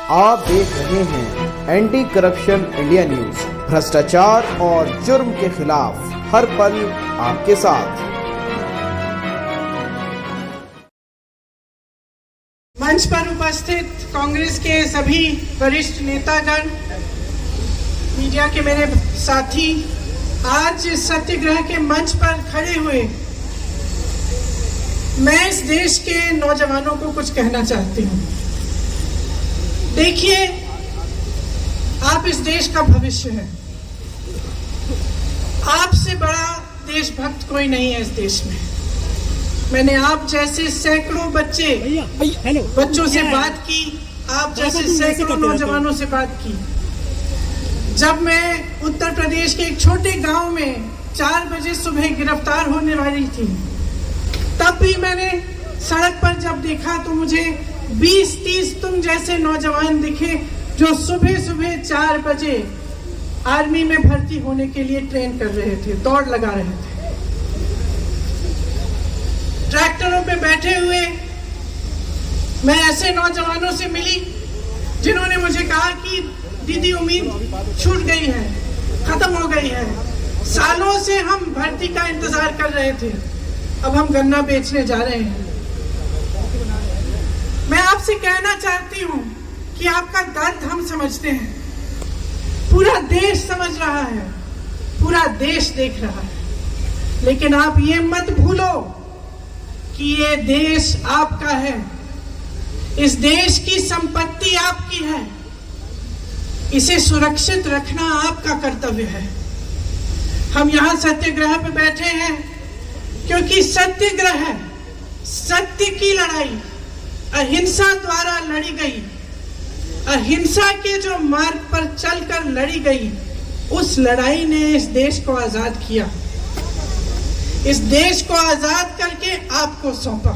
आप देख रहे हैं एंटी करप्शन इंडिया न्यूज, भ्रष्टाचार और जुर्म के खिलाफ हर पल आपके साथ। मंच पर उपस्थित कांग्रेस के सभी वरिष्ठ नेतागण, मीडिया के मेरे साथी, आज सत्याग्रह के मंच पर खड़े हुए मैं इस देश के नौजवानों को कुछ कहना चाहती हूँ। देखिए, आप इस देश का भविष्य हैं। आपसे बड़ा देशभक्त कोई नहीं है इस देश में। मैंने आप जैसे सैकड़ों बच्चों से बात की, आप जैसे सैकड़ों नौजवानों से बात की। जब मैं उत्तर प्रदेश के एक छोटे गांव में 4 बजे सुबह गिरफ्तार होने वाली थी, तब भी मैंने सड़क पर जब देखा तो मुझे 20-30 तुम जैसे नौजवान दिखे जो सुबह सुबह 4 बजे आर्मी में भर्ती होने के लिए ट्रेन कर रहे थे, दौड़ लगा रहे थे। ट्रैक्टरों पे बैठे हुए मैं ऐसे नौजवानों से मिली जिन्होंने मुझे कहा कि दीदी उम्मीद छूट गई है, खत्म हो गई है। सालों से हम भर्ती का इंतजार कर रहे थे, अब हम गन्ना बेचने जा रहे हैं। मैं आपसे कहना चाहती हूँ कि आपका दर्द हम समझते हैं, पूरा देश समझ रहा है, पूरा देश देख रहा है, लेकिन आप ये मत भूलो कि ये देश आपका है, इस देश की संपत्ति आपकी है, इसे सुरक्षित रखना आपका कर्तव्य है। हम यहाँ सत्याग्रह पे बैठे हैं क्योंकि सत्याग्रह सत्य की लड़ाई अहिंसा द्वारा लड़ी गई, अहिंसा के जो मार्ग पर चलकर लड़ी गई, उस लड़ाई ने इस देश को आजाद किया, इस देश को आजाद करके आपको सौंपा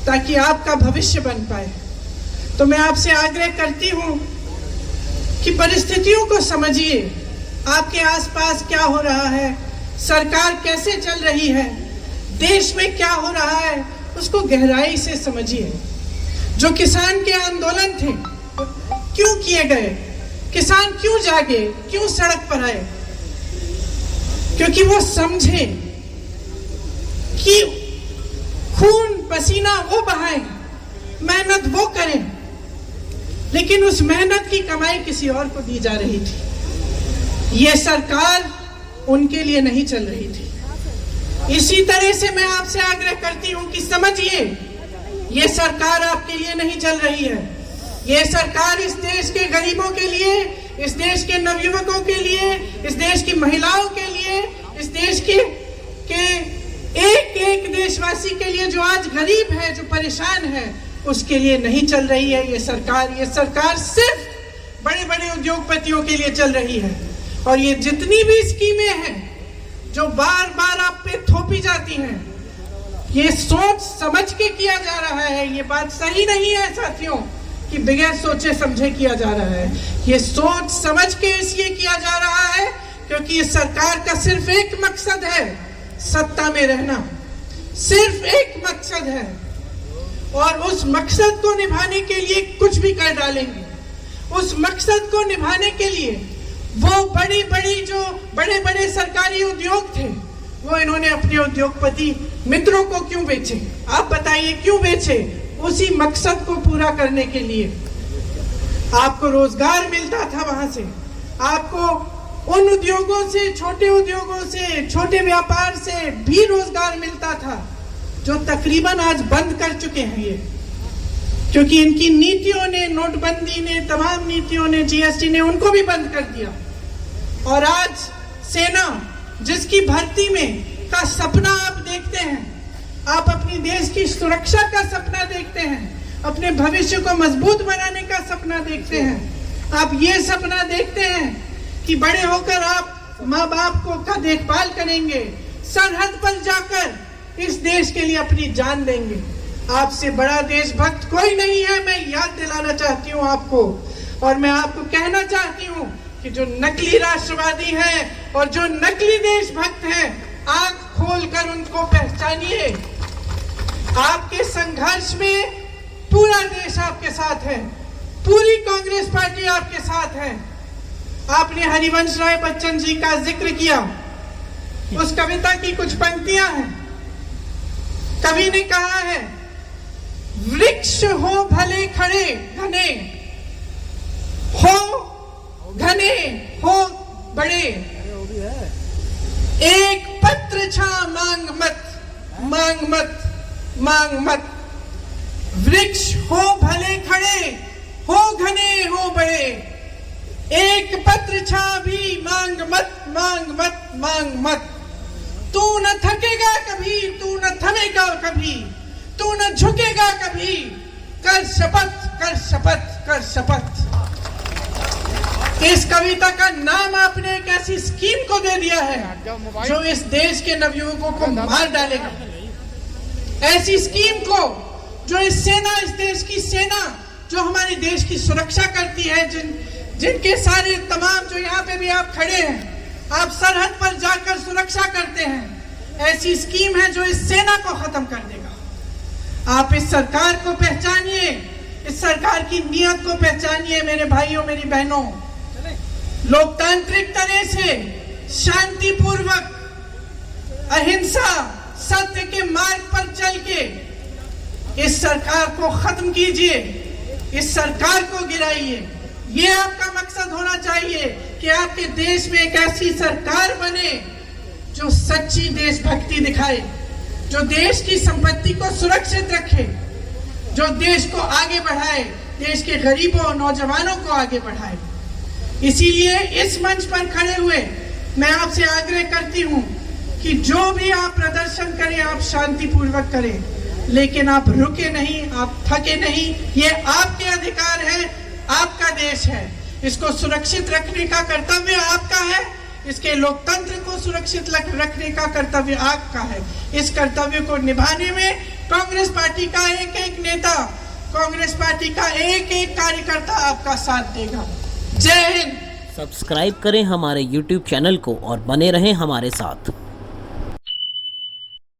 ताकि आपका भविष्य बन पाए। तो मैं आपसे आग्रह करती हूँ कि परिस्थितियों को समझिए, आपके आसपास क्या हो रहा है, सरकार कैसे चल रही है, देश में क्या हो रहा है, उसको गहराई से समझिए। जो किसान के आंदोलन थे क्यों किए गए, किसान क्यों जागे, क्यों सड़क पर आए? क्योंकि वो समझे कि खून पसीना वो बहाएं, मेहनत वो करें, लेकिन उस मेहनत की कमाई किसी और को दी जा रही थी। ये सरकार उनके लिए नहीं चल रही थी। इसी तरह से मैं आपसे आग्रह करती हूं कि समझिए, ये सरकार आपके लिए नहीं चल रही है। ये सरकार इस देश के गरीबों के लिए, इस देश के नवयुवकों के लिए, इस देश की महिलाओं के लिए, इस देश के एक देशवासी के लिए जो आज गरीब है, जो परेशान है, उसके लिए नहीं चल रही है ये सरकार सिर्फ बड़े बड़े उद्योगपतियों के लिए चल रही है। और ये जितनी भी स्कीमें हैं जो बार बार आप पे थोपी जाती हैं, ये सोच समझ के किया जा रहा है। ये बात सही नहीं है साथियों कि बगैर सोचे समझे किया जा रहा है। ये सोच समझ के इसलिए किया जा रहा है क्योंकि ये सरकार का सिर्फ एक मकसद है, सत्ता में रहना, सिर्फ एक मकसद है, और उस मकसद को निभाने के लिए कुछ भी कर डालेंगे। उस मकसद को निभाने के लिए वो बड़े बड़े सरकारी उद्योग थे, वो इन्होंने अपने उद्योगपति मित्रों को क्यों बेचे? आप बताइए क्यों बेचे? उसी मकसद को पूरा करने के लिए। आपको रोजगार मिलता था वहां से, आपको उन उद्योगों से, छोटे उद्योगों से, छोटे व्यापार से भी रोजगार मिलता था जो तकरीबन आज बंद कर चुके हैं ये, क्योंकि इनकी नीतियों ने, नोटबंदी ने, तमाम नीतियों ने, जीएसटी ने उनको भी बंद कर दिया। और आज सेना जिसकी भर्ती में का सपना आप देखते हैं, आप अपनी देश की सुरक्षा का सपना देखते हैं, अपने भविष्य को मजबूत बनाने का सपना देखते हैं, आप ये सपना देखते हैं कि बड़े होकर आप माँ बाप को का देखभाल करेंगे, सरहद पर जाकर इस देश के लिए अपनी जान देंगे। आपसे बड़ा देशभक्त कोई नहीं है, मैं याद दिलाना चाहती हूँ आपको। और मैं आपको कहना चाहती हूँ कि जो नकली राष्ट्रवादी है और जो नकली देशभक्त है, आंख खोलकर उनको पहचानिए। आपके संघर्ष में पूरा देश आपके साथ है, पूरी कांग्रेस पार्टी आपके साथ है। आपने हरिवंश राय बच्चन जी का जिक्र किया, उस कविता की कुछ पंक्तियां हैं। कवि ने कहा है, वृक्ष हो भले खड़े घने, हो बड़े, एक पत्र छा मांग मत, मांग मत, मांग मत। वृक्ष हो भले खड़े, हो घने हो बड़े, एक पत्र छा भी मांग मत, मांग मत, मांग मत। तू न थकेगा कभी, तू न थमेगा कभी, तू न झुकेगा कभी, कर शपथ, कर शपथ, कर शपथ। इस कविता का नाम आपने एक ऐसी स्कीम को दे दिया है जो इस देश के नवयुवकों को मार डालेगा। ऐसी स्कीम को जो इस देश की सेना जो हमारे देश की सुरक्षा करती है, जिनके सारे तमाम जो यहाँ पे भी आप खड़े हैं, आप सरहद पर जाकर सुरक्षा करते हैं, ऐसी स्कीम है जो इस सेना को खत्म कर देगा। आप इस सरकार को पहचानिए, इस सरकार की नीयत को पहचानिए मेरे भाइयों, मेरी बहनों। लोकतांत्रिक तरह से शांतिपूर्वक, अहिंसा, सत्य के मार्ग पर चल के इस सरकार को खत्म कीजिए, इस सरकार को गिराइए। ये आपका मकसद होना चाहिए कि आपके देश में एक ऐसी सरकार बने जो सच्ची देशभक्ति दिखाए, जो देश की संपत्ति को सुरक्षित रखे, जो देश को आगे बढ़ाए, देश के गरीबों और नौजवानों को आगे बढ़ाए। इसीलिए इस मंच पर खड़े हुए मैं आपसे आग्रह करती हूं कि जो भी आप प्रदर्शन करें, आप शांतिपूर्वक करें, लेकिन आप रुके नहीं, आप थके नहीं। ये आपके अधिकार है, आपका देश है, इसको सुरक्षित रखने का कर्तव्य आपका है, इसके लोकतंत्र को सुरक्षित रखने का कर्तव्य आपका है। इस कर्तव्य को निभाने में कांग्रेस पार्टी का एक एक नेता, कांग्रेस पार्टी का एक एक कार्यकर्ता आपका साथ देगा। जय हिंद। सब्सक्राइब करें हमारे YouTube चैनल को और बने रहें हमारे साथ।